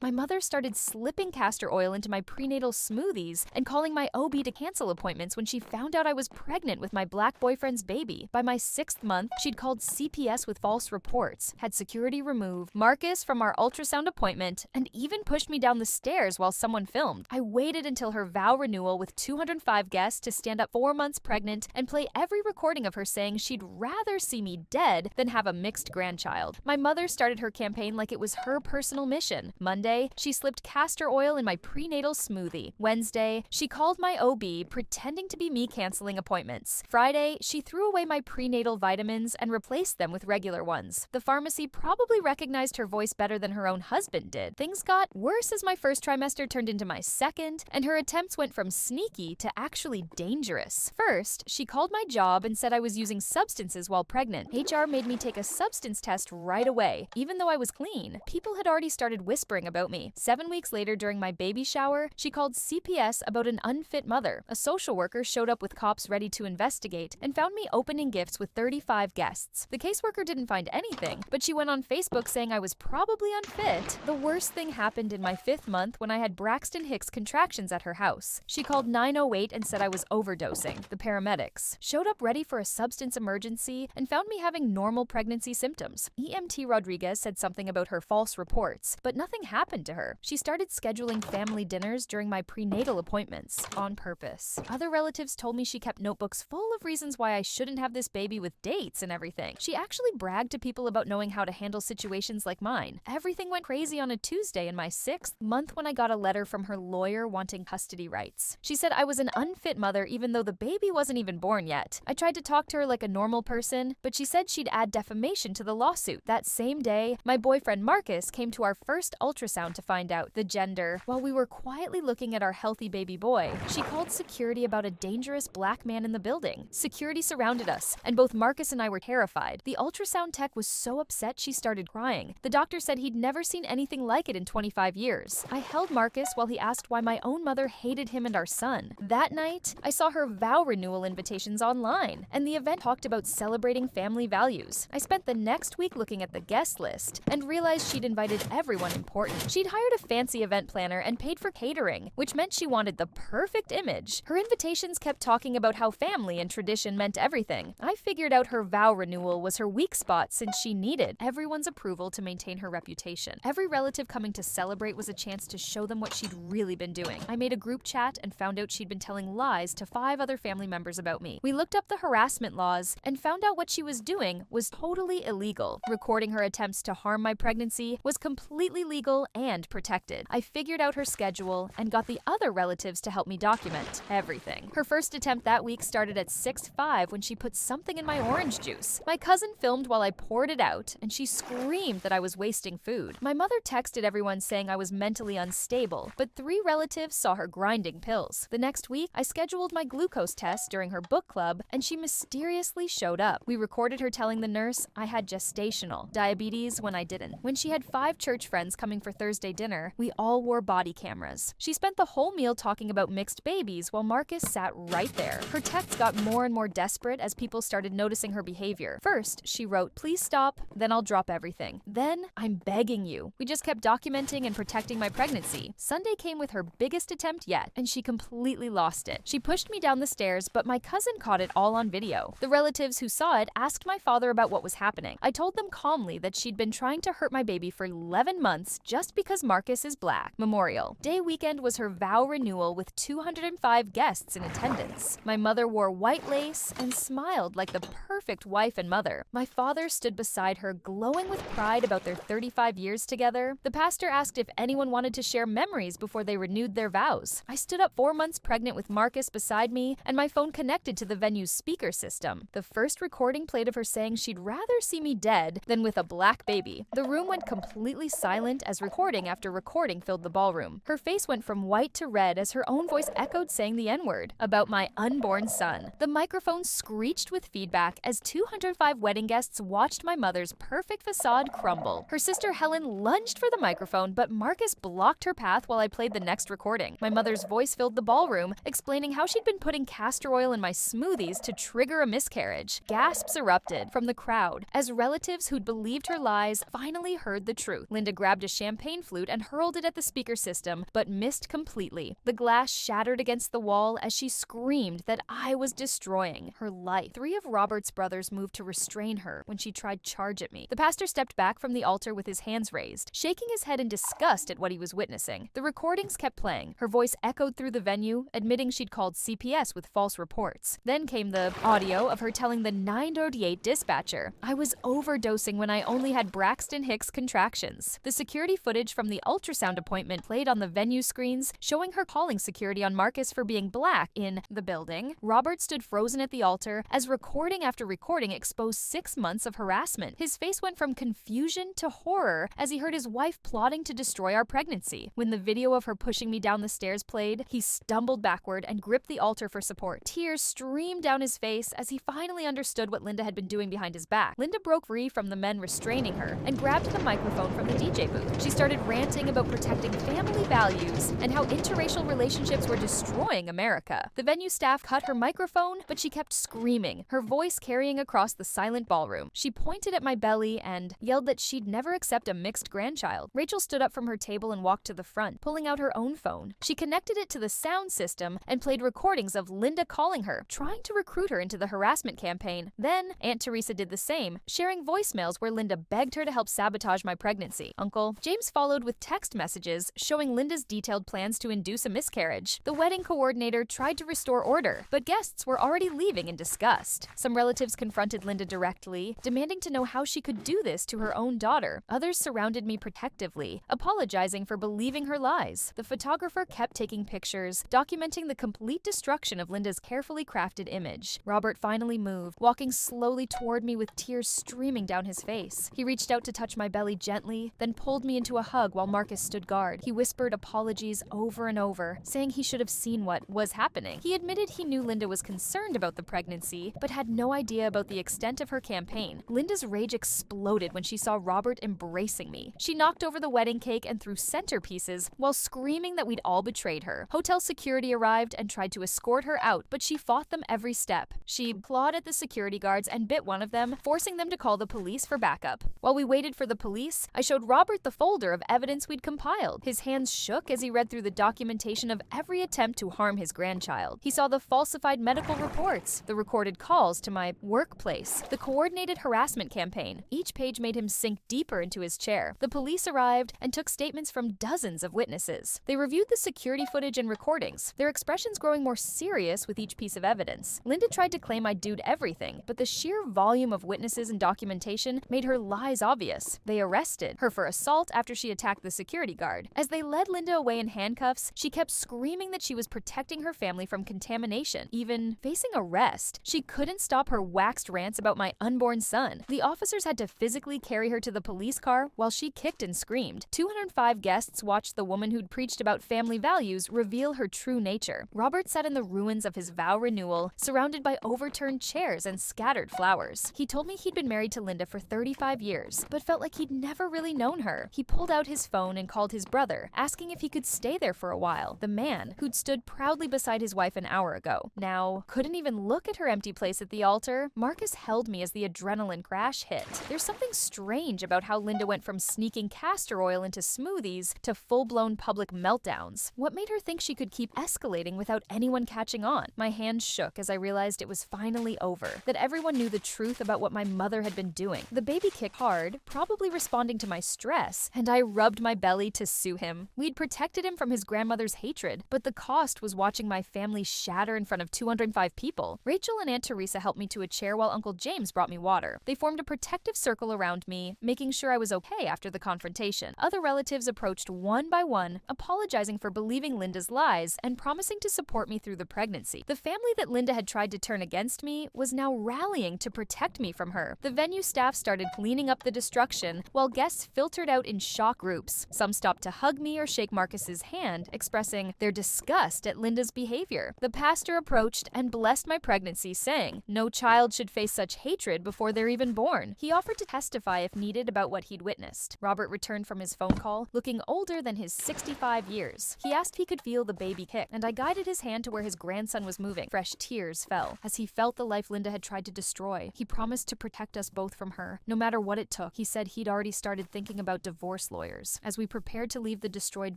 My mother started slipping castor oil into my prenatal smoothies and calling my OB to cancel appointments when she found out I was pregnant with my black boyfriend's baby. By my 6th month, she'd called CPS with false reports, had security removed Marcus from our ultrasound appointment, and even pushed me down the stairs while someone filmed. I waited until her vow renewal with 205 guests to stand up 4 months pregnant and play every recording of her saying she'd rather see me dead than have a mixed grandchild. My mother started her campaign like it was her personal mission. Monday, she slipped castor oil in my prenatal smoothie. Wednesday, she called my OB pretending to be me canceling appointments. Friday, she threw away my prenatal vitamins and replaced them with regular ones. The pharmacy probably recognized her voice better than her own husband did. Things got worse as my first trimester turned into my second, and her attempts went from sneaky to actually dangerous. First, she called my job and said I was using substances while pregnant. HR made me take a substance test right away, even though I was clean. People had already started whispering about me. 7 weeks later, during my baby shower, she called CPS about an unfit mother. A social worker showed up with cops ready to investigate and found me opening gifts with 35 guests. The caseworker didn't find anything, but she went on Facebook saying I was probably unfit. The worst thing happened in my 5th month when I had Braxton Hicks contractions at her house. She called 908 and said I was overdosing. The paramedics showed up ready for a substance emergency and found me having normal pregnancy symptoms. EMT Rodriguez said something about her false reports, but nothing happened to her. She started scheduling family dinners during my prenatal appointments on purpose. Other relatives told me she kept notebooks full of reasons why I shouldn't have this baby with dates and everything. She actually bragged to people about knowing how to handle situations like mine. Everything went crazy on a Tuesday in my 6th month when I got a letter from her lawyer wanting custody rights. She said I was an unfit mother even though the baby wasn't even born yet. I tried to talk to her like a normal person, but she said she'd add defamation to the lawsuit. That same day, my boyfriend Marcus came to our first ultrasound to find out the gender. While we were quietly looking at our healthy baby boy, she called security about a dangerous black man in the building. Security surrounded us, and both Marcus and I were terrified. The ultrasound tech was so upset she started crying. The doctor said he'd never seen anything like it in 25 years. I held Marcus while he asked why my own mother hated him and our son. That night, I saw her vow renewal invitations online, and the event talked about celebrating family values. I spent the next week looking at the guest list and realized she'd invited everyone important. She'd hired a fancy event planner and paid for catering, which meant she wanted the perfect image. Her invitations kept talking about how family and tradition meant everything. I figured out her vow renewal was her weak spot since she needed everyone's approval to maintain her reputation. Every relative coming to celebrate was a chance to show them what she'd really been doing. I made a group chat and found out she'd been telling lies to 5 other family members about me. We looked up the harassment laws and found out what she was doing was totally illegal. Recording her attempts to harm my pregnancy was completely legal and protected. I figured out her schedule and got the other relatives to help me document everything. Her first attempt that week started at 6:05 when she put something in my orange juice. My cousin filmed while I poured it out, and she screamed that I was wasting food. My mother texted everyone saying I was mentally unstable, but 3 relatives saw her grinding pills. The next week, I scheduled my glucose test during her book club, and she mysteriously showed up. We recorded her telling the nurse I had gestational diabetes when I didn't. When she had 5 church friends coming for Thursday dinner, we all wore body cameras. She spent the whole meal talking about mixed babies while Marcus sat right there. Her texts got more and more desperate as people started noticing her behavior. First, she wrote, "Please stop, then I'll drop everything." Then, "I'm begging you." We just kept documenting and protecting my pregnancy. Sunday came with her biggest attempt yet, and she completely lost it. She pushed me down the stairs, but my cousin caught it all on video. The relatives who saw it asked my father about what was happening. I told them calmly that she'd been trying to hurt my baby for 11 months just because Marcus is black. Memorial Day weekend was her vow renewal with 205 guests in attendance. My mother wore white lace and smiled like the perfect wife and mother. My father stood beside her, glowing with pride about their 35 years together. The pastor asked if anyone wanted to share memories before they renewed their vows. I stood up 4 months pregnant with Marcus beside me, and my phone connected to the venue's speaker system. The first recording played of her saying she'd rather see me dead than with a black baby. The room went completely silent as recording after recording filled the ballroom. Her face went from white to red as her own voice echoed saying the N-word about my unborn son. The microphone screeched with feedback as 205 wedding guests watched my mother's perfect facade crumble. Her sister Helen lunged for the microphone, but Marcus blocked her path while I played the next recording. My mother's voice filled the ballroom, explaining how she'd been putting castor oil in my smoothies to trigger a miscarriage. Gasps erupted from the crowd as relatives who'd believed her lies finally heard the truth. Linda grabbed a champagne champagne flute and hurled it at the speaker system, but missed completely. The glass shattered against the wall as she screamed that I was destroying her life. 3 of Robert's brothers moved to restrain her when she tried to charge at me. The pastor stepped back from the altar with his hands raised, shaking his head in disgust at what he was witnessing. The recordings kept playing. Her voice echoed through the venue, admitting she'd called CPS with false reports. Then came the audio of her telling the 988 dispatcher, "I was overdosing when I only had Braxton Hicks contractions." The security footage from the ultrasound appointment played on the venue screens, showing her calling security on Marcus for being black in the building. Robert stood frozen at the altar as recording after recording exposed 6 months of harassment. His face went from confusion to horror as he heard his wife plotting to destroy our pregnancy. When the video of her pushing me down the stairs played, he stumbled backward and gripped the altar for support. Tears streamed down his face as he finally understood what Linda had been doing behind his back. Linda broke free from the men restraining her and grabbed the microphone from the DJ booth. She started ranting about protecting family values and how interracial relationships were destroying America. The venue staff cut her microphone, but she kept screaming, her voice carrying across the silent ballroom. She pointed at my belly and yelled that she'd never accept a mixed grandchild. Rachel stood up from her table and walked to the front, pulling out her own phone. She connected it to the sound system and played recordings of Linda calling her, trying to recruit her into the harassment campaign. Then Aunt Teresa did the same, sharing voicemails where Linda begged her to help sabotage my pregnancy. Uncle James followed with text messages showing Linda's detailed plans to induce a miscarriage. The wedding coordinator tried to restore order, but guests were already leaving in disgust. Some relatives confronted Linda directly, demanding to know how she could do this to her own daughter. Others surrounded me protectively, apologizing for believing her lies. The photographer kept taking pictures, documenting the complete destruction of Linda's carefully crafted image. Robert finally moved, walking slowly toward me with tears streaming down his face. He reached out to touch my belly gently, then pulled me into a hug while Marcus stood guard. He whispered apologies over and over, saying he should have seen what was happening. He admitted he knew Linda was concerned about the pregnancy, but had no idea about the extent of her campaign. Linda's rage exploded when she saw Robert embracing me. She knocked over the wedding cake and threw centerpieces while screaming that we'd all betrayed her. Hotel security arrived and tried to escort her out, but she fought them every step. She clawed at the security guards and bit one of them, forcing them to call the police for backup. While we waited for the police, I showed Robert the folder of evidence we'd compiled. His hands shook as he read through the documentation of every attempt to harm his grandchild. He saw the falsified medical reports, the recorded calls to my workplace, the coordinated harassment campaign. Each page made him sink deeper into his chair. The police arrived and took statements from dozens of witnesses. They reviewed the security footage and recordings, their expressions growing more serious with each piece of evidence. Linda tried to claim I'd done everything, but the sheer volume of witnesses and documentation made her lies obvious. They arrested her for assault after she attacked the security guard. As they led Linda away in handcuffs, she kept screaming that she was protecting her family from contamination, even facing arrest. She couldn't stop her waxed rants about my unborn son. The officers had to physically carry her to the police car while she kicked and screamed. 205 guests watched the woman who'd preached about family values reveal her true nature. Robert sat in the ruins of his vow renewal, surrounded by overturned chairs and scattered flowers. He told me he'd been married to Linda for 35 years, but felt like he'd never really known her. He pulled out his phone and called his brother, asking if he could stay there for a while. The man, who'd stood proudly beside his wife an hour ago, now couldn't even look at her empty place at the altar. Marcus held me as the adrenaline crash hit. There's something strange about how Linda went from sneaking castor oil into smoothies to full-blown public meltdowns. What made her think she could keep escalating without anyone catching on? My hands shook as I realized it was finally over, that everyone knew the truth about what my mother had been doing. The baby kicked hard, probably responding to my stress, and I rubbed my belly to sue him. We'd protected him from his grandmother's hatred, but the cost was watching my family shatter in front of 205 people. Rachel and Aunt Teresa helped me to a chair while Uncle James brought me water. They formed a protective circle around me, making sure I was okay after the confrontation. Other relatives approached one by one, apologizing for believing Linda's lies and promising to support me through the pregnancy. The family that Linda had tried to turn against me was now rallying to protect me from her. The venue staff started cleaning up the destruction, while guests filtered out in shock groups. Some stopped to hug me or shake Marcus's hand, expressing their disgust at Linda's behavior. The pastor approached and blessed my pregnancy, saying, "No child should face such hatred before they're even born." He offered to testify if needed about what he'd witnessed. Robert returned from his phone call, looking older than his 65 years. He asked if he could feel the baby kick, and I guided his hand to where his grandson was moving. Fresh tears fell as he felt the life Linda had tried to destroy. He promised to protect us both from her, no matter what it took. He said he'd already started thinking about divorce law. lawyers. As we prepared to leave the destroyed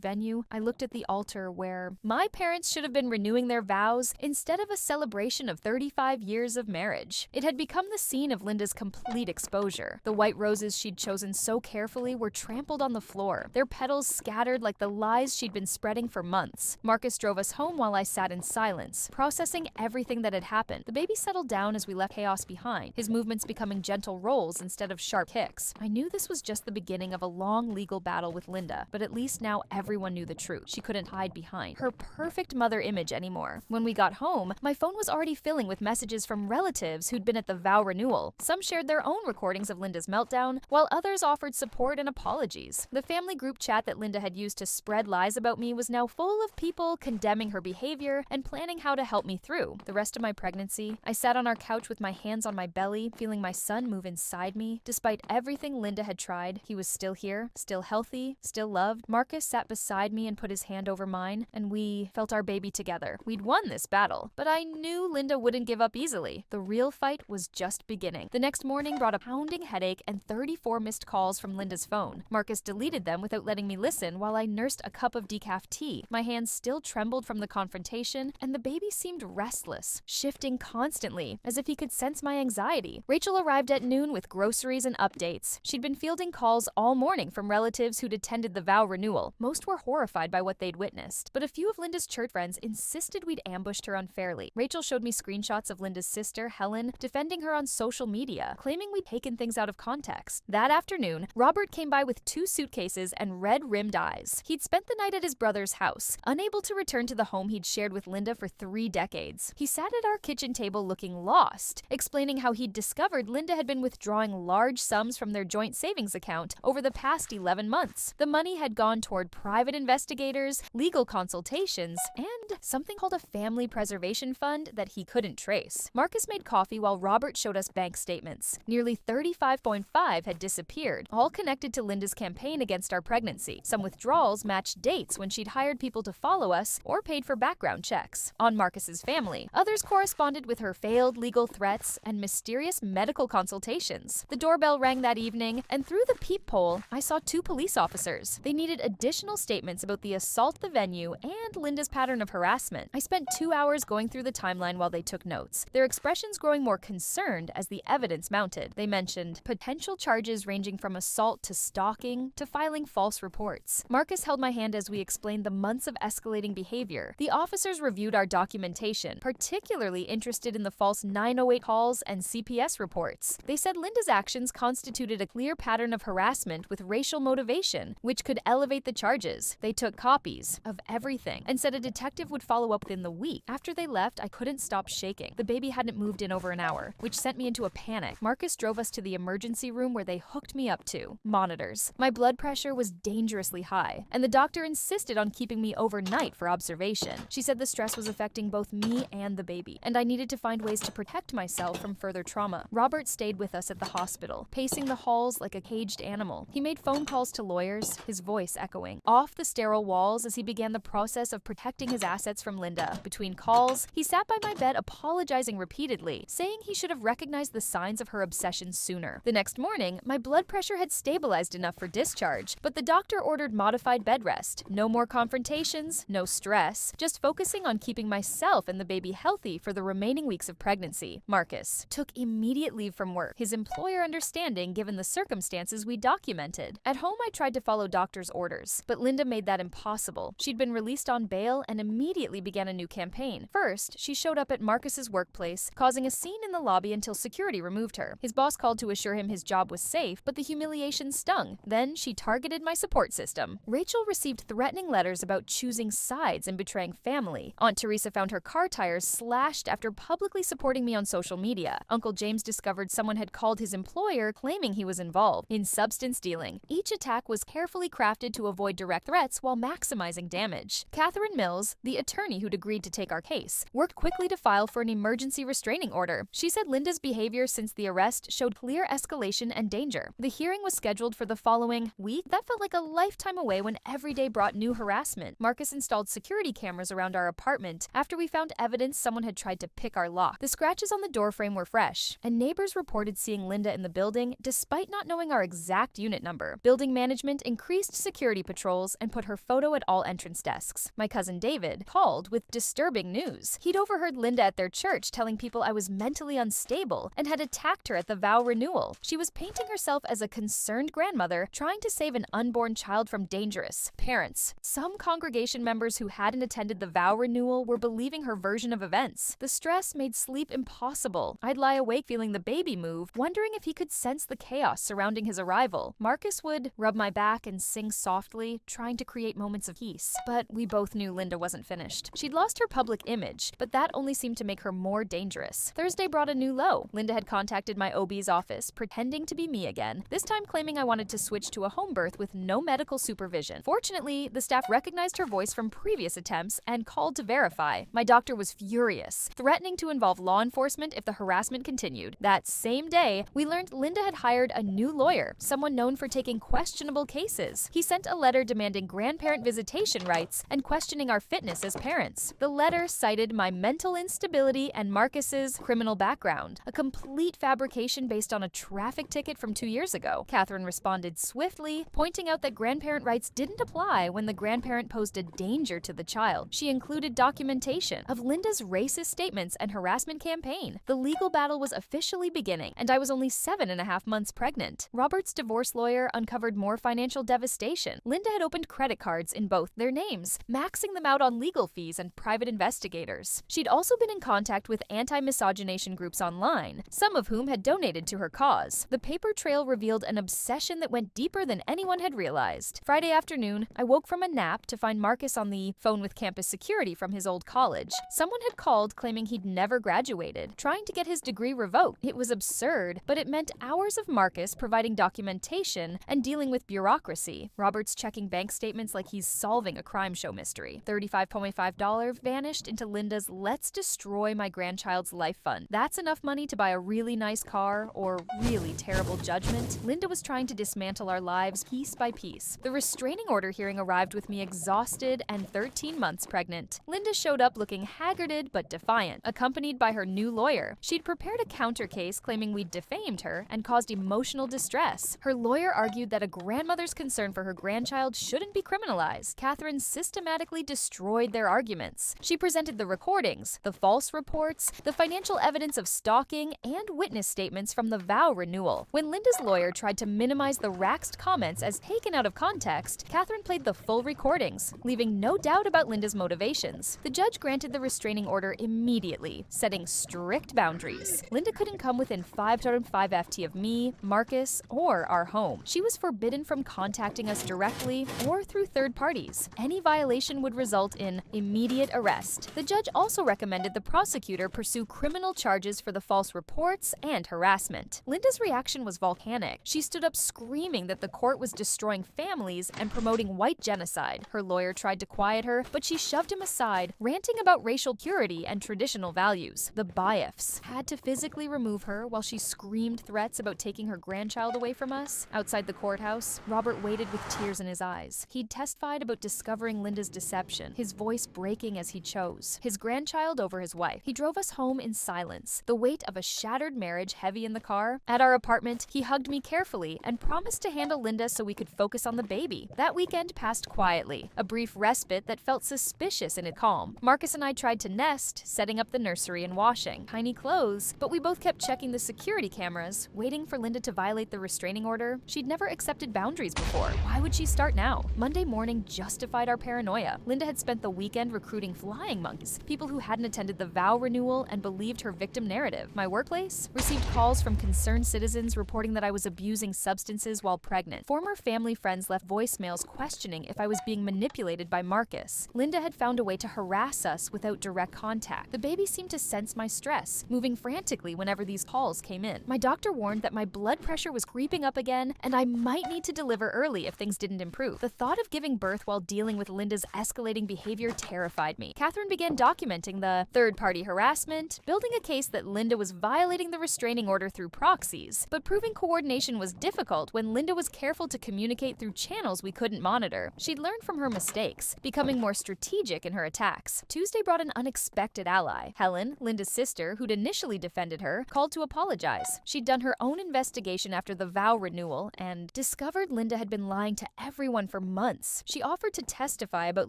venue, I looked at the altar where my parents should have been renewing their vows instead of a celebration of 35 years of marriage. It had become the scene of Linda's complete exposure. The white roses she'd chosen so carefully were trampled on the floor, their petals scattered like the lies she'd been spreading for months. Marcus drove us home while I sat in silence, processing everything that had happened. The baby settled down as we left chaos behind, his movements becoming gentle rolls instead of sharp kicks. I knew this was just the beginning of a long legal battle with Linda, but at least now everyone knew the truth. She couldn't hide behind her perfect mother image anymore. When we got home, my phone was already filling with messages from relatives who'd been at the vow renewal. Some shared their own recordings of Linda's meltdown, while others offered support and apologies. The family group chat that Linda had used to spread lies about me was now full of people condemning her behavior and planning how to help me through. The rest of my pregnancy, I sat on our couch with my hands on my belly, feeling my son move inside me. Despite everything Linda had tried, he was still here, still healthy, still loved. Marcus sat beside me and put his hand over mine, and we felt our baby together. We'd won this battle, but I knew Linda wouldn't give up easily. The real fight was just beginning. The next morning brought a pounding headache and 34 missed calls from Linda's phone. Marcus deleted them without letting me listen while I nursed a cup of decaf tea. My hands still trembled from the confrontation, and the baby seemed restless, shifting constantly, as if he could sense my anxiety. Rachel arrived at noon with groceries and updates. She'd been fielding calls all morning from relatives who'd attended the vow renewal. Most were horrified by what they'd witnessed, but a few of Linda's church friends insisted we'd ambushed her unfairly. Rachel showed me screenshots of Linda's sister, Helen, defending her on social media, claiming we'd taken things out of context. That afternoon, Robert came by with 2 suitcases and red-rimmed eyes. He'd spent the night at his brother's house, unable to return to the home he'd shared with Linda for 3 decades. He sat at our kitchen table looking lost, explaining how he'd discovered Linda had been withdrawing large sums from their joint savings account over the past 11 months. The money had gone toward private investigators, legal consultations, and something called a family preservation fund that he couldn't trace. Marcus made coffee while Robert showed us bank statements. Nearly 35.5 had disappeared, all connected to Linda's campaign against our pregnancy. Some withdrawals matched dates when she'd hired people to follow us or paid for background checks on Marcus's family. Others corresponded with her failed legal threats and mysterious medical consultations. The doorbell rang that evening, and through the peephole, I saw 2 police officers. They needed additional statements about the assault at the venue and Linda's pattern of harassment. I spent 2 hours going through the timeline while they took notes, their expressions growing more concerned as the evidence mounted. They mentioned potential charges ranging from assault to stalking to filing false reports. Marcus held my hand as we explained the months of escalating behavior. The officers reviewed our documentation, particularly interested in the false 908 calls and CPS reports. They said Linda's actions constituted a clear pattern of harassment with racial motivation, which could elevate the charges. They took copies of everything and said a detective would follow up within the week. After they left, I couldn't stop shaking. The baby hadn't moved in over an hour, which sent me into a panic. Marcus drove us to the emergency room where they hooked me up to monitors. My blood pressure was dangerously high, and the doctor insisted on keeping me overnight for observation. She said the stress was affecting both me and the baby, and I needed to find ways to protect myself from further trauma. Robert stayed with us at the hospital, pacing the halls like a caged animal. He made phone calls to lawyers, his voice echoing off the sterile walls as he began the process of protecting his assets from Linda. Between calls, he sat by my bed apologizing repeatedly, saying he should have recognized the signs of her obsession sooner. The next morning, my blood pressure had stabilized enough for discharge, but the doctor ordered modified bed rest. No more confrontations, no stress, just focusing on keeping myself and the baby healthy for the remaining weeks of pregnancy. Marcus took immediate leave from work, his employer understanding given the circumstances we documented. At home, I tried to follow doctor's orders, but Linda made that impossible. She'd been released on bail and immediately began a new campaign. First, she showed up at Marcus's workplace, causing a scene in the lobby until security removed her. His boss called to assure him his job was safe, but the humiliation stung. Then she targeted my support system. Rachel received threatening letters about choosing sides and betraying family. Aunt Teresa found her car tires slashed after publicly supporting me on social media. Uncle James discovered someone had called his employer claiming he was involved in substance dealing. Each attack was carefully crafted to avoid direct threats while maximizing damage. Catherine Mills, the attorney who'd agreed to take our case, worked quickly to file for an emergency restraining order. She said Linda's behavior since the arrest showed clear escalation and danger. The hearing was scheduled for the following week. That felt like a lifetime away when every day brought new harassment. Marcus installed security cameras around our apartment after we found evidence someone had tried to pick our lock. The scratches on the doorframe were fresh, and neighbors reported seeing Linda in the building despite not knowing our exact unit number. Building Building management increased security patrols and put her photo at all entrance desks. My cousin David called with disturbing news. He'd overheard Linda at their church telling people I was mentally unstable and had attacked her at the Vow Renewal. She was painting herself as a concerned grandmother trying to save an unborn child from dangerous parents. Some congregation members who hadn't attended the Vow Renewal were believing her version of events. The stress made sleep impossible. I'd lie awake feeling the baby move, wondering if he could sense the chaos surrounding his arrival. Marcus would rub my back and sing softly, trying to create moments of peace. But we both knew Linda wasn't finished. She'd lost her public image, but that only seemed to make her more dangerous. Thursday brought a new low. Linda had contacted my OB's office, pretending to be me again, this time claiming I wanted to switch to a home birth with no medical supervision. Fortunately, the staff recognized her voice from previous attempts and called to verify. My doctor was furious, threatening to involve law enforcement if the harassment continued. That same day, we learned Linda had hired a new lawyer, someone known for taking questionable cases. He sent a letter demanding grandparent visitation rights and questioning our fitness as parents. The letter cited my mental instability and Marcus's criminal background, a complete fabrication based on a traffic ticket from 2 years ago. Catherine responded swiftly, pointing out that grandparent rights didn't apply when the grandparent posed a danger to the child. She included documentation of Linda's racist statements and harassment campaign. The legal battle was officially beginning, and I was only 7.5 months pregnant. Robert's divorce lawyer uncovered more financial devastation. Linda had opened credit cards in both their names, maxing them out on legal fees and private investigators. She'd also been in contact with anti-miscegenation groups online, some of whom had donated to her cause. The paper trail revealed an obsession that went deeper than anyone had realized. Friday afternoon, I woke from a nap to find Marcus on the phone with campus security from his old college. Someone had called claiming he'd never graduated, trying to get his degree revoked. It was absurd, but it meant hours of Marcus providing documentation and dealing with bureaucracy. Robert's checking bank statements like he's solving a crime show mystery. $35.5 vanished into Linda's "let's destroy my grandchild's life fund." That's enough money to buy a really nice car or really terrible judgment. Linda was trying to dismantle our lives piece by piece. The restraining order hearing arrived with me exhausted and 13 months pregnant. Linda showed up looking haggarded but defiant, accompanied by her new lawyer. She'd prepared a counter case claiming we'd defamed her and caused emotional distress. Her lawyer argued that a grandmother's concern for her grandchild shouldn't be criminalized. Catherine systematically destroyed their arguments. She presented the recordings, the false reports, the financial evidence of stalking, and witness statements from the Vow Renewal. When Linda's lawyer tried to minimize the Raxed comments as taken out of context, Catherine played the full recordings, leaving no doubt about Linda's motivations. The judge granted the restraining order immediately, setting strict boundaries. Linda couldn't come within 5.5 FT of me, Marcus, or our home. She was forbidden from contacting us directly or through third parties. Any violation would result in immediate arrest. The judge also recommended the prosecutor pursue criminal charges for the false reports and harassment. Linda's reaction was volcanic. She stood up screaming that the court was destroying families and promoting white genocide. Her lawyer tried to quiet her, but she shoved him aside, ranting about racial purity and traditional values. The Biafs had to physically remove her while she screamed threats about taking her grandchild away from us. Outside the courthouse, Robert waited with tears in his eyes. He'd testified about discovering Linda's deception, his voice breaking as he chose his grandchild over his wife. He drove us home in silence, the weight of a shattered marriage heavy in the car. At our apartment, he hugged me carefully and promised to handle Linda so we could focus on the baby. That weekend passed quietly, a brief respite that felt suspicious in its calm. Marcus and I tried to nest, setting up the nursery and washing tiny clothes, but we both kept checking the security cameras, waiting for Linda to violate the restraining order. She'd never accepted boundaries before. Why would she start now? Monday morning justified our paranoia. Linda had spent the weekend recruiting flying monkeys, people who hadn't attended the Vow Renewal and believed her victim narrative. My workplace received calls from concerned citizens reporting that I was abusing substances while pregnant. Former family friends left voicemails questioning if I was being manipulated by Marcus. Linda had found a way to harass us without direct contact. The baby seemed to sense my stress, moving frantically whenever these calls came in. My doctor warned that my blood pressure was creeping up again and I might need to deliver early if things didn't improve. The thought of giving birth while dealing with Linda's escalating behavior terrified me. Catherine began documenting the third-party harassment, building a case that Linda was violating the restraining order through proxies, but proving coordination was difficult when Linda was careful to communicate through channels we couldn't monitor. She'd learned from her mistakes, becoming more strategic in her attacks. Tuesday brought an unexpected ally. Helen, Linda's sister, who'd initially defended her, called to apologize. She'd done her own investigation after the Vow Renewal and discovered discovered Linda had been lying to everyone for months. She offered to testify about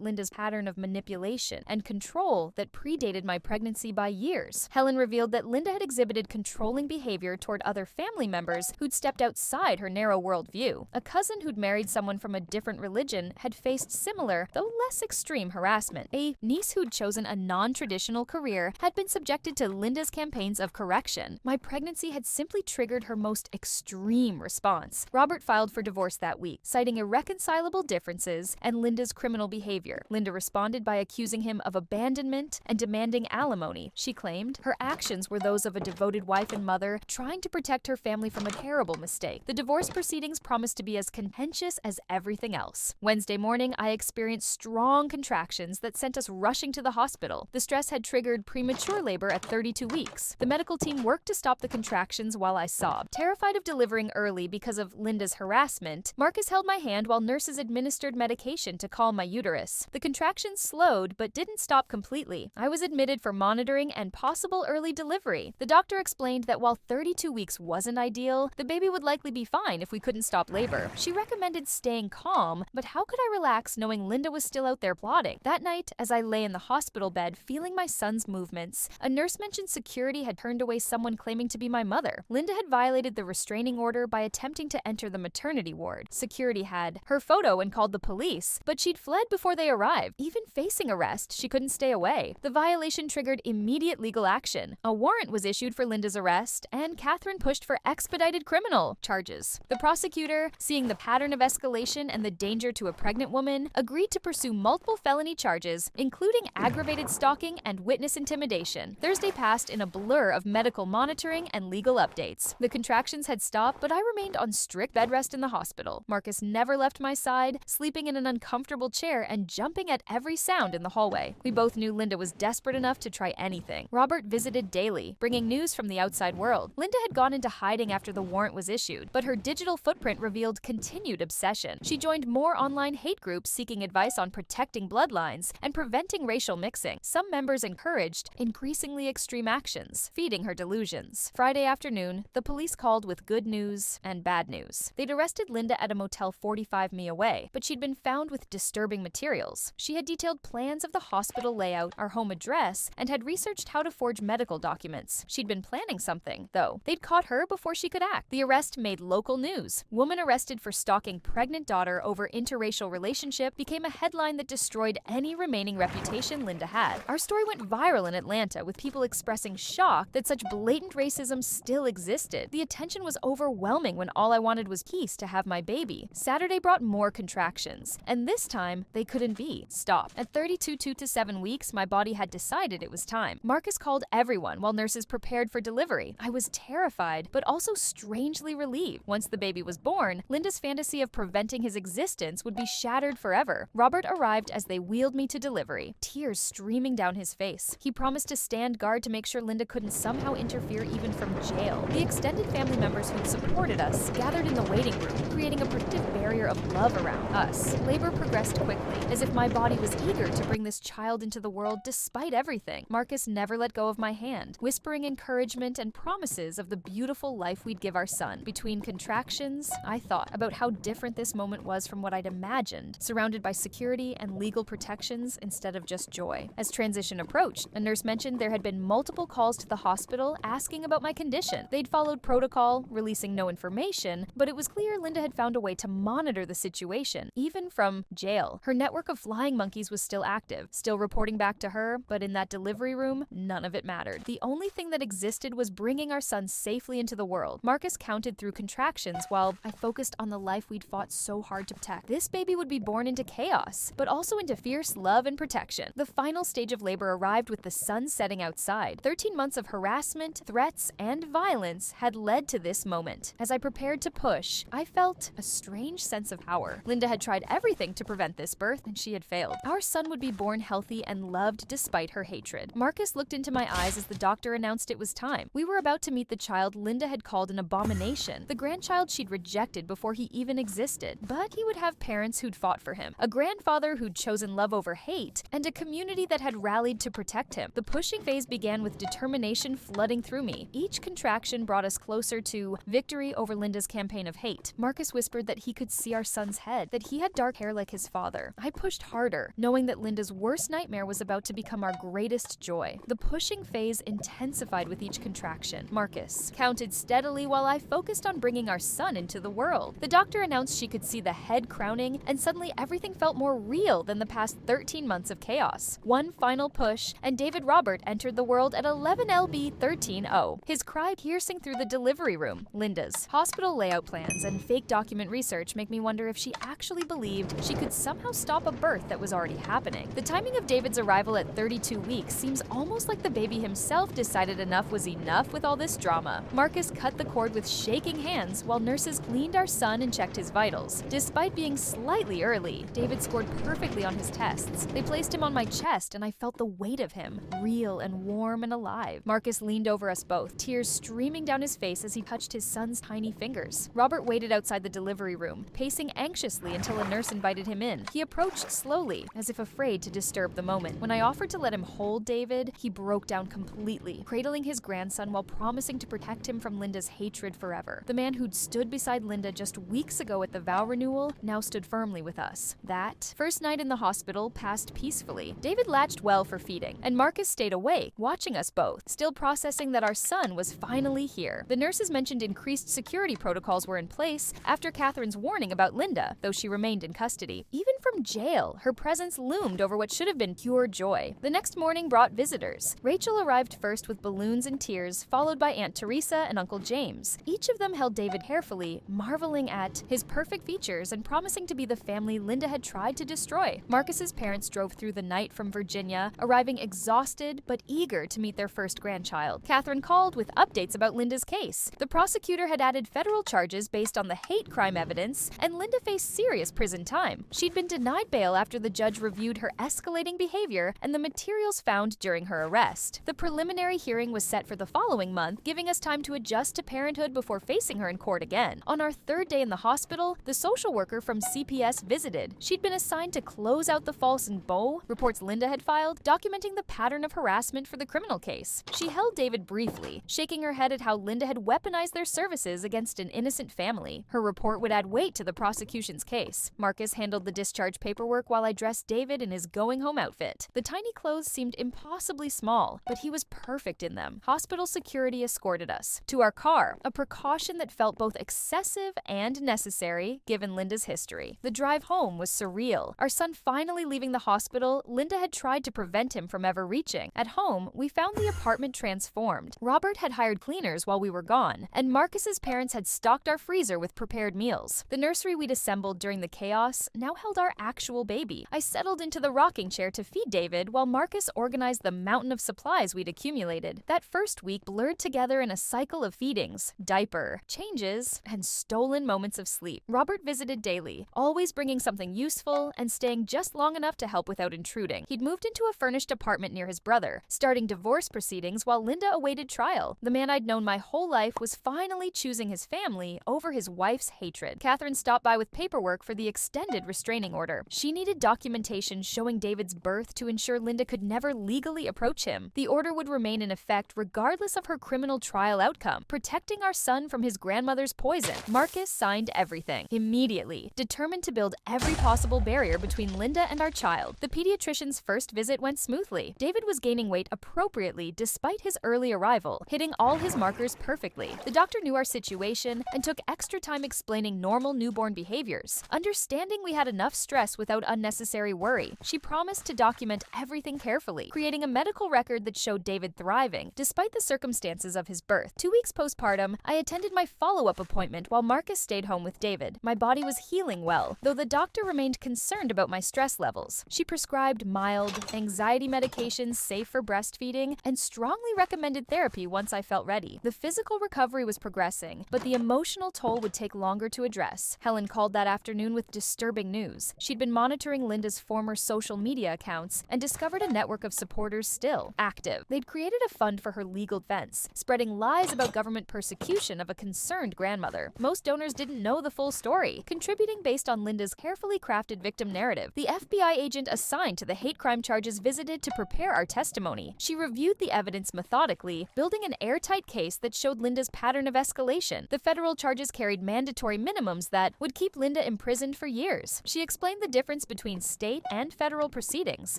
Linda's pattern of manipulation and control that predated my pregnancy by years. Helen revealed that Linda had exhibited controlling behavior toward other family members who'd stepped outside her narrow worldview. A cousin who'd married someone from a different religion had faced similar, though less extreme, harassment. A niece who'd chosen a non-traditional career had been subjected to Linda's campaigns of correction. My pregnancy had simply triggered her most extreme response. Robert filed for divorce that week, citing irreconcilable differences and Linda's criminal behavior. Linda responded by accusing him of abandonment and demanding alimony. She claimed her actions were those of a devoted wife and mother trying to protect her family from a terrible mistake. The divorce proceedings promised to be as contentious as everything else. Wednesday morning, I experienced strong contractions that sent us rushing to the hospital. The stress had triggered premature labor at 32 weeks. The medical team worked to stop the contractions while I sobbed. Terrified of delivering early because of Linda's harassment, Marcus held my hand while nurses administered medication to calm my uterus. The contractions slowed but didn't stop completely. I was admitted for monitoring and possible early delivery. The doctor explained that while 32 weeks wasn't ideal, the baby would likely be fine if we couldn't stop labor. She recommended staying calm, but how could I relax knowing Linda was still out there plotting? That night, as I lay in the hospital bed feeling my son's movements, a nurse mentioned security had turned away someone claiming to be my mother. Linda had violated the restraining order by attempting to enter the maternity ward. Security had her photo and called the police, but she'd fled before they arrived. Even facing arrest, she couldn't stay away. The violation triggered immediate legal action. A warrant was issued for Linda's arrest, and Catherine pushed for expedited criminal charges. The prosecutor, seeing the pattern of escalation and the danger to a pregnant woman, agreed to pursue multiple felony charges, including aggravated stalking and witness intimidation. Thursday passed in a blur of medical monitoring and legal updates. The contractions had stopped, but I remained on strict bed rest in the hospital. Marcus never left my side, sleeping in an uncomfortable chair and jumping at every sound in the hallway. We both knew Linda was desperate enough to try anything. Robert visited daily, bringing news from the outside world. Linda had gone into hiding after the warrant was issued, but her digital footprint revealed continued obsession. She joined more online hate groups seeking advice on protecting bloodlines and preventing racial mixing. Some members encouraged increasingly extreme actions, feeding her delusions. Friday afternoon, the police called with good news and bad news. They'd arrested Linda at a motel 45 mi away, but she'd been found with disturbing materials. She had detailed plans of the hospital layout, our home address, and had researched how to forge medical documents. She'd been planning something, though. They'd caught her before she could act. The arrest made local news. Woman arrested for stalking pregnant daughter over interracial relationship became a headline that destroyed any remaining reputation Linda had. Our story went viral in Atlanta, with people expressing shock that such blatant racism still existed. The attention was overwhelming when all I wanted was peace to have my baby. Saturday brought more contractions, and this time they couldn't be stopped. At 32 to 7 weeks, my body had decided it was time. Marcus called everyone while nurses prepared for delivery. I was terrified, but also strangely relieved. Once the baby was born, Linda's fantasy of preventing his existence would be shattered forever. Robert arrived as they wheeled me to delivery, tears streaming down his face. He promised to stand guard to make sure Linda couldn't somehow interfere even from jail. The extended family members who'd supported us gathered in the waiting room, creating a protective barrier of love around us. Labor progressed quickly, as if my body was eager to bring this child into the world despite everything. Marcus never let go of my hand, whispering encouragement and promises of the beautiful life we'd give our son. Between contractions, I thought about how different this moment was from what I'd imagined, surrounded by security and legal protections instead of just joy. As transition approached, a nurse mentioned there had been multiple calls to the hospital asking about my condition. They'd followed protocol, releasing no information, but it was clear Linda had found a way to monitor the situation, even from jail. Her network of flying monkeys was still active, still reporting back to her, but in that delivery room, none of it mattered. The only thing that existed was bringing our son safely into the world. Marcus counted through contractions while I focused on the life we'd fought so hard to protect. This baby would be born into chaos, but also into fierce love and protection. The final stage of labor arrived with the sun setting outside. 13 months of harassment, threats, and violence had led to this moment. As I prepared to push, I felt a strange sense of power. Linda had tried everything to prevent this birth, and she had failed. Our son would be born healthy and loved despite her hatred. Marcus looked into my eyes as the doctor announced it was time. We were about to meet the child Linda had called an abomination, the grandchild she'd rejected before he even existed. But he would have parents who'd fought for him, a grandfather who'd chosen love over hate, and a community that had rallied to protect him. The pushing phase began with determination flooding through me. Each contraction brought us closer to victory over Linda's campaign of hate. night, Marcus whispered that he could see our son's head, that he had dark hair like his father. I pushed harder, knowing that Linda's worst nightmare was about to become our greatest joy. The pushing phase intensified with each contraction. Marcus counted steadily while I focused on bringing our son into the world. The doctor announced she could see the head crowning, and suddenly everything felt more real than the past 13 months of chaos. One final push, and David Robert entered the world at 11 LB 13 0, his cry piercing through the delivery room. Linda's hospital layout plans and fake document research make me wonder if she actually believed she could somehow stop a birth that was already happening. The timing of David's arrival at 32 weeks seems almost like the baby himself decided enough was enough with all this drama. Marcus cut the cord with shaking hands while nurses cleaned our son and checked his vitals. Despite being slightly early, David scored perfectly on his tests. They placed him on my chest and I felt the weight of him, real and warm and alive. Marcus leaned over us both, tears streaming down his face as he touched his son's tiny fingers. Robert waited outside the delivery room, pacing anxiously until a nurse invited him in. He approached slowly, as if afraid to disturb the moment. When I offered to let him hold David, he broke down completely, cradling his grandson while promising to protect him from Linda's hatred forever. The man who'd stood beside Linda just weeks ago at the Vow Renewal now stood firmly with us. That first night in the hospital passed peacefully. David latched well for feeding, and Marcus stayed awake, watching us both, still processing that our son was finally here. The nurses mentioned increased security protocols were in place after Catherine's warning about Linda, though she remained in custody. Even from jail, her presence loomed over what should have been pure joy. The next morning brought visitors. Rachel arrived first with balloons and tears, followed by Aunt Teresa and Uncle James. Each of them held David carefully, marveling at his perfect features and promising to be the family Linda had tried to destroy. Marcus's parents drove through the night from Virginia, arriving exhausted but eager to meet their first grandchild. Catherine called with updates about Linda's case. The prosecutor had added federal charges based on the hate crime evidence, and Linda faced serious prison time. She'd been denied bail after the judge reviewed her escalating behavior and the materials found during her arrest. The preliminary hearing was set for the following month, giving us time to adjust to parenthood before facing her in court again. On our third day in the hospital, the social worker from CPS visited. She'd been assigned to close out the false and bow reports Linda had filed, documenting the pattern of harassment for the criminal case. She held David briefly, shaking her head at how Linda had weaponized their services against an innocent family. Her report would add weight to the prosecution's case. Marcus handled the discharge paperwork while I dressed David in his going-home outfit. The tiny clothes seemed impossibly small, but he was perfect in them. Hospital security escorted us to our car, a precaution that felt both excessive and necessary given Linda's history. The drive home was surreal. Our son finally leaving the hospital, Linda had tried to prevent him from ever reaching. At home, we found the apartment transformed. Robert had hired cleaners while we were gone, and Marcus's parents had stocked our freezer with prepared meals. The nursery we'd assembled during the chaos now held our actual baby. I settled into the rocking chair to feed David while Marcus organized the mountain of supplies we'd accumulated. That first week blurred together in a cycle of feedings, diaper changes, and stolen moments of sleep. Robert visited daily, always bringing something useful and staying just long enough to help without intruding. He'd moved into a furnished apartment near his brother, starting divorce proceedings while Linda awaited trial. The man I'd known my whole life was finally choosing his family over his wife's hatred. Catherine stopped by with paperwork for the extended restraining order. She needed documentation showing David's birth to ensure Linda could never legally approach him. The order would remain in effect regardless of her criminal trial outcome, protecting our son from his grandmother's poison. Marcus signed everything immediately, determined to build every possible barrier between Linda and our child. The pediatrician's first visit went smoothly. David was gaining weight appropriately despite his early arrival, hitting all his markers perfectly. The doctor knew our situation and took extra time explaining normal newborn behaviors, understanding we had enough stress without unnecessary worry. She promised to document everything carefully, creating a medical record that showed David thriving despite the circumstances of his birth. 2 weeks postpartum, I attended my follow-up appointment while Marcus stayed home with David. My body was healing well, though the doctor remained concerned about my stress levels. She prescribed mild anxiety medications safe for breastfeeding and strongly recommended therapy once I felt ready. The physical recovery was progressing, but the emotional toll would take longer to address. Helen called that afternoon with disturbing news. She'd been monitoring Linda's former social media accounts and discovered a network of supporters still active. They'd created a fund for her legal defense, spreading lies about government persecution of a concerned grandmother. Most donors didn't know the full story, contributing based on Linda's carefully crafted victim narrative. The FBI agent assigned to the hate crime charges visited to prepare our testimony. She reviewed the evidence methodically, building an airtight case that showed Linda's pattern of escalation. The federal charges carried included mandatory minimums that would keep Linda imprisoned for years. She explained the difference between state and federal proceedings,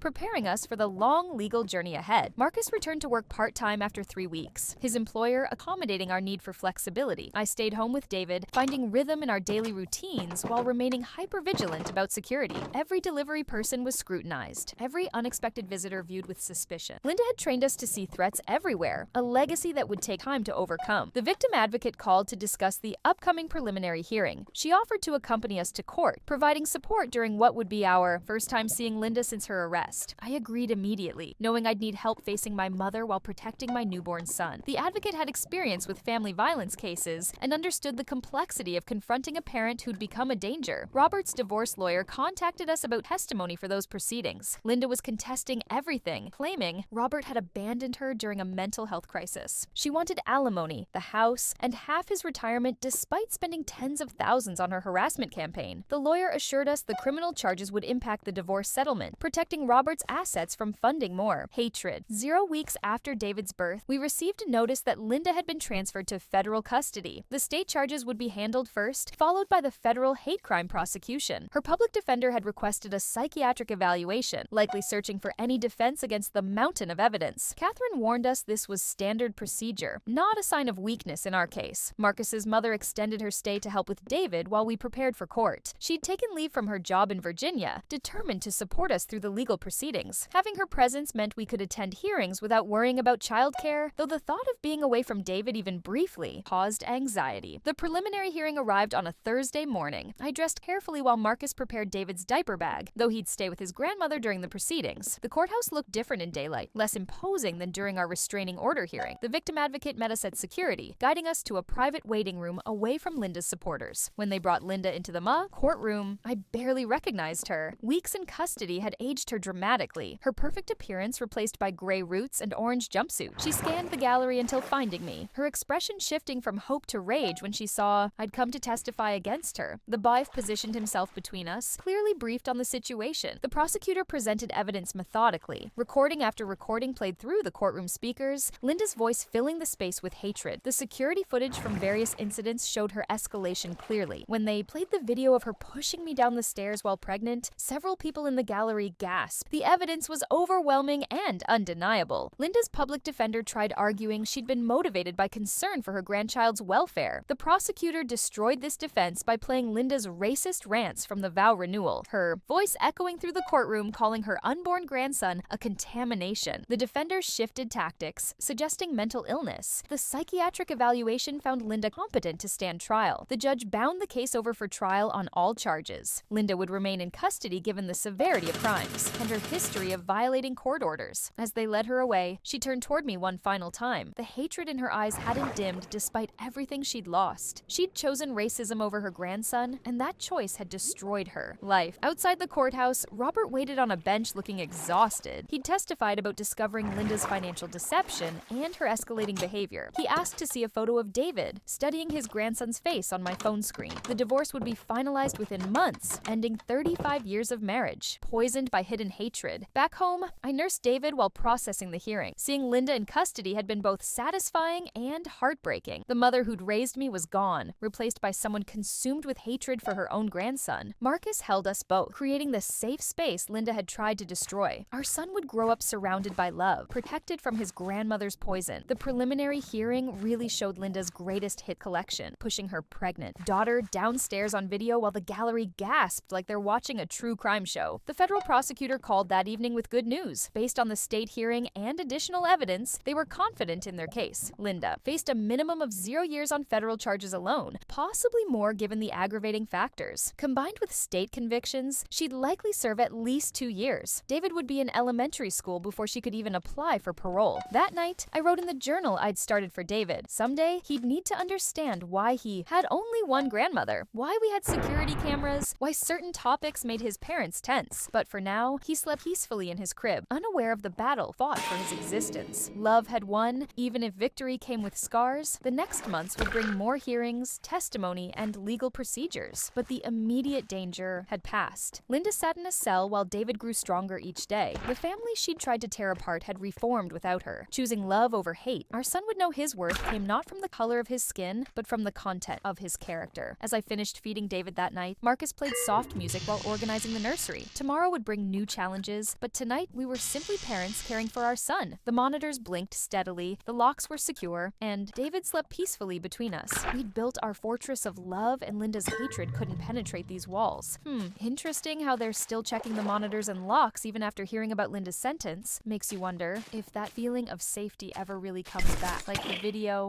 preparing us for the long legal journey ahead. Marcus returned to work part-time after 3 weeks, his employer accommodating our need for flexibility. I stayed home with David, finding rhythm in our daily routines while remaining hyper-vigilant about security. Every delivery person was scrutinized, every unexpected visitor viewed with suspicion. Linda had trained us to see threats everywhere, a legacy that would take time to overcome. The victim advocate called to discuss the upcoming preliminary hearing. She offered to accompany us to court, providing support during what would be our first time seeing Linda since her arrest. I agreed immediately, knowing I'd need help facing my mother while protecting my newborn son. The advocate had experience with family violence cases and understood the complexity of confronting a parent who'd become a danger. Robert's divorce lawyer contacted us about testimony for those proceedings. Linda was contesting everything, claiming Robert had abandoned her during a mental health crisis. She wanted alimony, the house, and half his retirement despite spending tens of thousands on her harassment campaign. The lawyer assured us the criminal charges would impact the divorce settlement, protecting Robert's assets from funding more. Hatred. 0 weeks after David's birth, we received a notice that Linda had been transferred to federal custody. The state charges would be handled first, followed by the federal hate crime prosecution. Her public defender had requested a psychiatric evaluation, likely searching for any defense against the mountain of evidence. Catherine warned us this was standard procedure, not a sign of weakness in our case. Marcus's mother extended her stay to help with David while we prepared for court. She'd taken leave from her job in Virginia, determined to support us through the legal proceedings. Having her presence meant we could attend hearings without worrying about childcare, though the thought of being away from David even briefly caused anxiety. The preliminary hearing arrived on a Thursday morning. I dressed carefully while Marcus prepared David's diaper bag, though he'd stay with his grandmother during the proceedings. The courthouse looked different in daylight, less imposing than during our restraining order hearing. The victim advocate met us at security, guiding us to a private waiting room away from Linda's supporters. When they brought Linda into the courtroom, I barely recognized her. Weeks in custody had aged her dramatically, her perfect appearance replaced by gray roots and orange jumpsuit. She scanned the gallery until finding me, her expression shifting from hope to rage when she saw I'd come to testify against her. The BIF positioned himself between us, clearly briefed on the situation. The prosecutor presented evidence methodically. Recording after recording played through the courtroom speakers, Linda's voice filling the space with hatred. The security footage from various incidents showed her escalation clearly. When they played the video of her pushing me down the stairs while pregnant, several people in the gallery gasped. The evidence was overwhelming and undeniable. Linda's public defender tried arguing she'd been motivated by concern for her grandchild's welfare. The prosecutor destroyed this defense by playing Linda's racist rants from the Vow Renewal, her voice echoing through the courtroom calling her unborn grandson a contamination. The defender shifted tactics, suggesting mental illness. The psychiatric evaluation found Linda competent to stand trial. The judge bound the case over for trial on all charges. Linda would remain in custody given the severity of crimes and her history of violating court orders. As they led her away, she turned toward me one final time. The hatred in her eyes hadn't dimmed despite everything she'd lost. She'd chosen racism over her grandson, and that choice had destroyed her life. Outside the courthouse, Robert waited on a bench looking exhausted. He'd testified about discovering Linda's financial deception and her escalating behavior. He asked to see a photo of David, studying his grandson's face on my phone screen. The divorce would be finalized within months, ending 35 years of marriage, poisoned by hidden hatred. Back home, I nursed David while processing the hearing. Seeing Linda in custody had been both satisfying and heartbreaking. The mother who'd raised me was gone, replaced by someone consumed with hatred for her own grandson. Marcus held us both, creating the safe space Linda had tried to destroy. Our son would grow up surrounded by love, protected from his grandmother's poison. The preliminary hearing really showed Linda's greatest hit collection, pushing her pregnant daughter downstairs on video while the gallery gasped like they're watching a true crime show. The federal prosecutor called that evening with good news. Based on the state hearing and additional evidence, they were confident in their case. Linda faced a minimum of 0 years on federal charges alone, possibly more given the aggravating factors. Combined with state convictions, she'd likely serve at least 2 years. David would be in elementary school before she could even apply for parole. That night, I wrote in the journal I'd started for David. Someday, he'd need to understand why he had only one grandmother, why we had security cameras, why certain topics made his parents tense. But for now, he slept peacefully in his crib, unaware of the battle fought for his existence. Love had won, even if victory came with scars. The next months would bring more hearings, testimony, and legal procedures. But the immediate danger had passed. Linda sat in a cell while David grew stronger each day. The family she'd tried to tear apart had reformed without her, choosing love over hate. Our son would know his worth came not from the color of his skin, but from the context content of his character. As I finished feeding David that night, Marcus played soft music while organizing the nursery. Tomorrow would bring new challenges, but tonight we were simply parents caring for our son. The monitors blinked steadily, the locks were secure, and David slept peacefully between us. We'd built our fortress of love, and Linda's hatred couldn't penetrate these walls. Interesting how they're still checking the monitors and locks even after hearing about Linda's sentence. Makes you wonder if that feeling of safety ever really comes back. Like the video